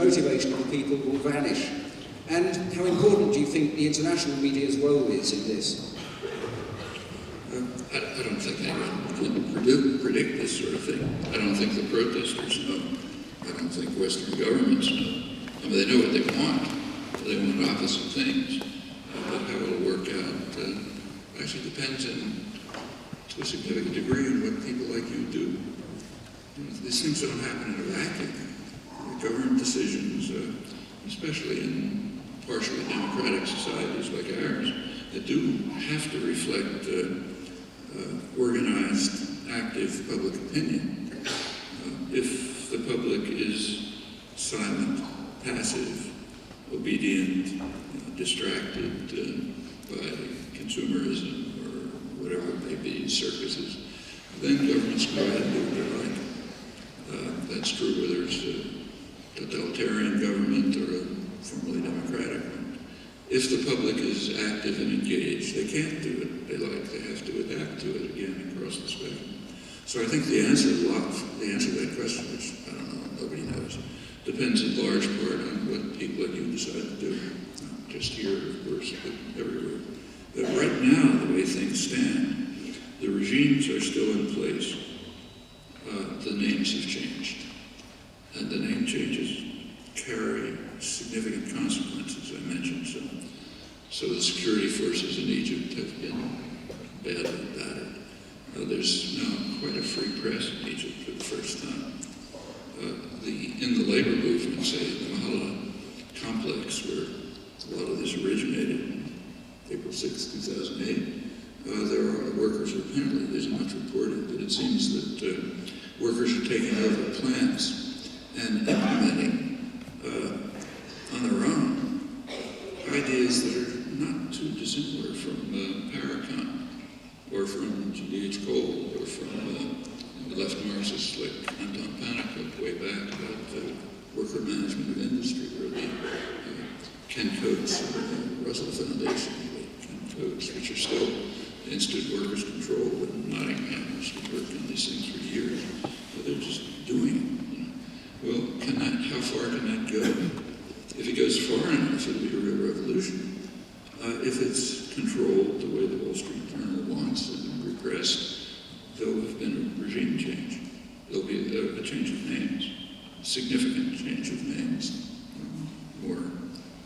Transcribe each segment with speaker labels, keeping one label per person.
Speaker 1: motivation of the people will vanish? And how important do you think the international media's role is in this?
Speaker 2: I don't think anyone can predict this sort of thing. I don't think the protesters know. I don't think Western governments know. I mean, they know what they want. They want opposite things. But how it'll work out actually depends to a significant degree on what people like you do. These things don't happen in a vacuum. Government decisions, especially in partially democratic societies like ours, that do have to reflect organized, active public opinion. If the public is silent, passive, obedient, distracted by consumerism or whatever it may be, circuses, then governments go ahead and do what they like. That's true whether it's a totalitarian government or a formally democratic one. If the public is active and engaged, they can't do what they like. They have to adapt to it again across the spectrum. So I think the answer to that question, which I don't know, nobody knows, depends in large part on what people like you decide to do. Not just here, of course, but everywhere. But right now, the way things stand, the regimes are still in place. The names have changed. And the name changes carry significant consequences, I mentioned some. So the security forces in Egypt have been badly battered. There's now quite a free press in Egypt for the first time. In the labor movement, say, the Mahalla complex, where a lot of this originated in April 6, 2008, there are workers, apparently there's much reported, but it seems that workers are taking over plants and implementing on their own ideas that are not too dissimilar from Paracon or from G.H. Cole or from left Marxists like Anton Pannekow way back about worker management of industry, or the Ken Coates or the Russell Foundation, Ken Coates, which are still Institute Workers Control in Nottingham, which has been working on these things for years. But they're just doing it. Well, how far can that go? If it goes far enough, it'll be a real revolution. If it's controlled the way the Wall Street Journal wants and repressed, there'll have been a regime change. There'll be a change of names, a significant change of names,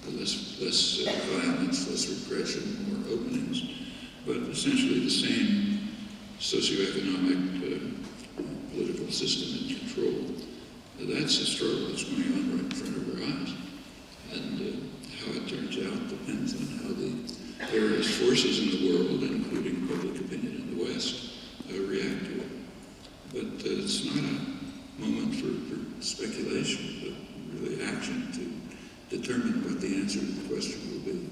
Speaker 2: less violence, less repression, more openings, but essentially the same socioeconomic political system in control. That's a struggle that's going on right in front of our eyes. And how it turns out depends on how the various forces in the world, including public opinion in the West, react to it. But it's not a moment for speculation, but really action to determine what the answer to the question will be.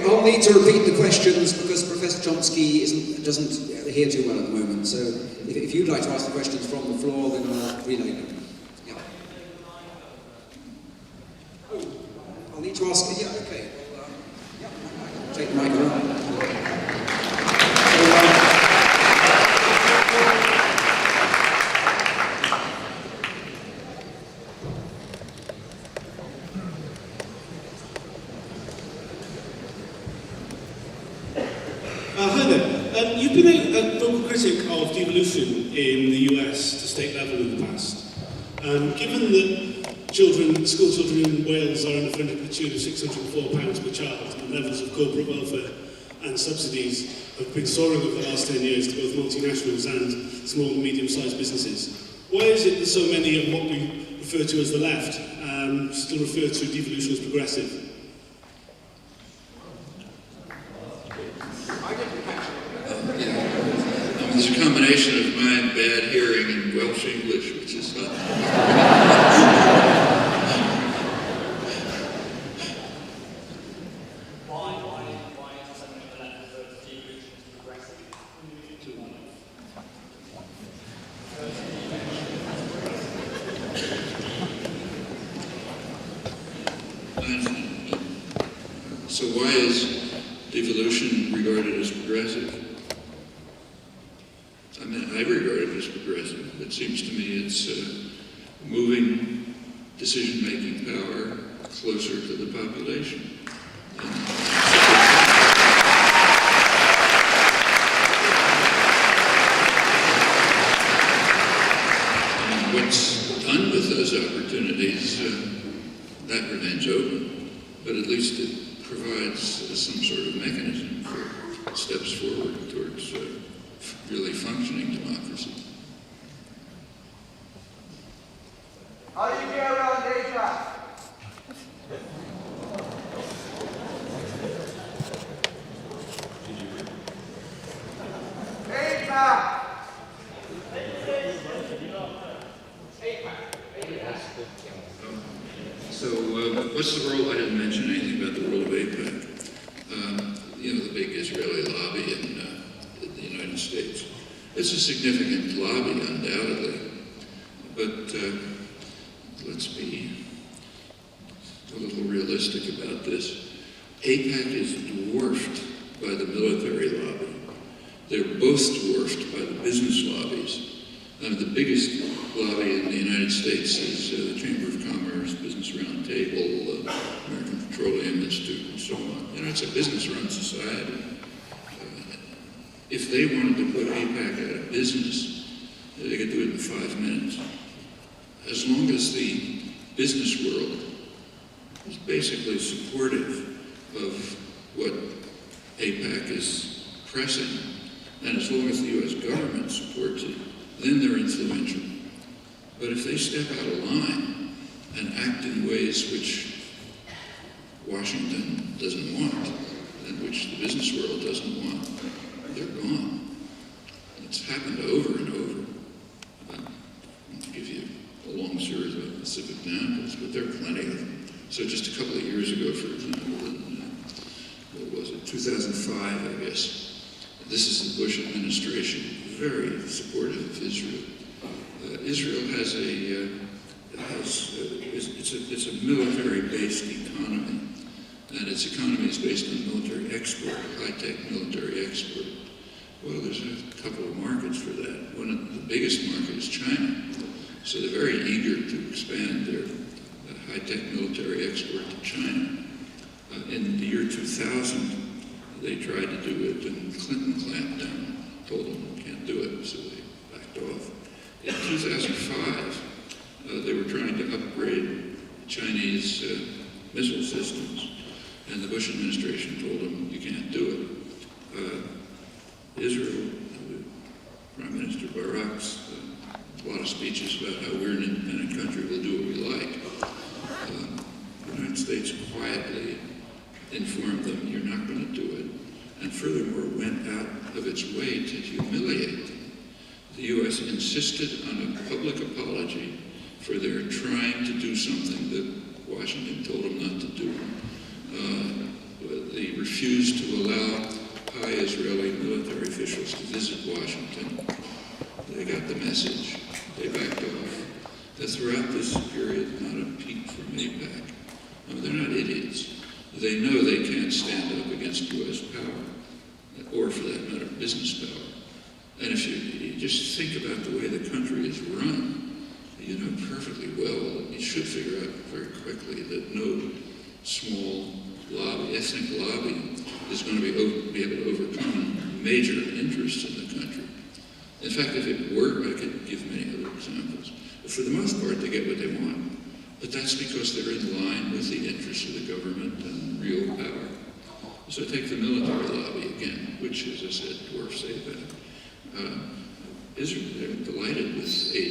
Speaker 1: I'll need to repeat the questions because Professor Chomsky doesn't hear too well at the moment. So if you'd like to ask the questions from the floor, then I'll relay them. Yeah. Oh, I'll need to ask. Yeah, okay. Well, I'll take the mic around.
Speaker 3: Hi there. You've been a vocal critic of devolution in the US to state level in the past. Given that school children in Wales are under funded to the tune of £604 per child, and levels of corporate welfare and subsidies have been soaring over the last 10 years to both multinationals and small and medium-sized businesses, why is it that so many of what we refer to as the left still refer to devolution as progressive?
Speaker 2: There's a combination of my bad hearing and Welsh English, which is not. So why is devolution regarded as progressive? I mean, I regard it as progressive. It seems to me it's moving decision-making power closer to the population. And what's done with those opportunities, that remains open, but at least it provides some sort of mechanism for steps forward towards really functioning democracy.
Speaker 4: How do you get around APAC? APAC!
Speaker 2: So, what's the role? I didn't mention anything about the role of AIPAC. You know, the big Israeli lobby in the United States. It's a significant lobby, undoubtedly, but let's be a little realistic about this. AIPAC is dwarfed by the military lobby. They're both dwarfed by the business lobbies. The biggest lobby in the United States is the Chamber of Commerce, Business Roundtable, American Petroleum Institute, and so on. You know, it's a business-run society. If they wanted to put AIPAC out of business, they could do it in 5 minutes. As long as the business world is basically supportive of what AIPAC is pressing, and as long as the U.S. government supports it, then they're influential. But if they step out of line and act in ways which Washington doesn't want, and which the business world doesn't want, they're gone. It's happened over and over. I'll give you a long series of specific examples, but there are plenty of them. So just a couple of years ago, for example, in, what was it, 2005, I guess, this is the Bush administration, very supportive of Israel. Israel has it's a military-based economy, and its economy is based on military export, high-tech military export. Well, there's a couple of markets for that. One of the biggest market is China, so they're very eager to expand their high-tech military export to China. In the year 2000, they tried to do it, and Clinton clamped down, told them you can't do it, so they backed off. In 2005, they were trying to upgrade Chinese missile systems, and the Bush administration told them you can't do it. Israel, Prime Minister Barak's a lot of speeches about how we're an independent country, we'll do what we like. The United States quietly informed them you're not going to do it, and furthermore went out of its way to humiliate them. The U.S. insisted on a public apology for their trying to do something that Washington told them not to do. They refused to allow high Israeli military officials to visit Washington. They got the message. They backed off. Throughout this period, not a peep from AIPAC. I mean, they're not idiots. They know they can't stand up against U.S. power, or for that matter, business power. And if you just think about the way the country is run, you know perfectly well, you should figure out very quickly that no small lobby, ethnic lobby, is going to be able to overcome major interests in the country. In fact, if it were, I could give many other examples. But for the most part, they get what they want. But that's because they're in line with the interests of the government and real power. So take the military lobby again, which, as I said, dwarfs AIPAC. Israel, they're delighted with aid.